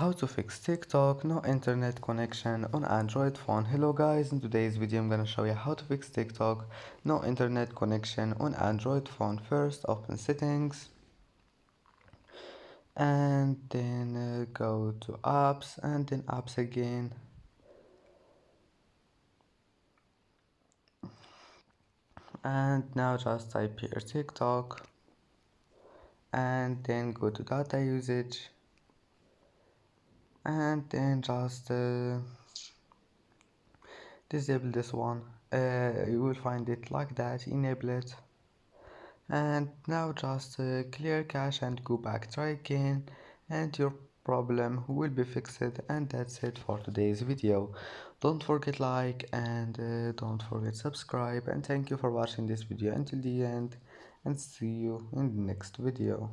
How to fix TikTok, no internet connection on Android phone. Hello guys, in today's video I'm gonna show you how to fix TikTok, no internet connection on Android phone. First open settings and then go to apps and then apps again, and now just type here TikTok and then go to data usage and then just disable this one. You will find it like that, enable it, and now just clear cache and go back, try again, and your problem will be fixed. And that's it for today's video. Don't forget like and don't forget subscribe, and thank you for watching this video until the end, and see you in the next video.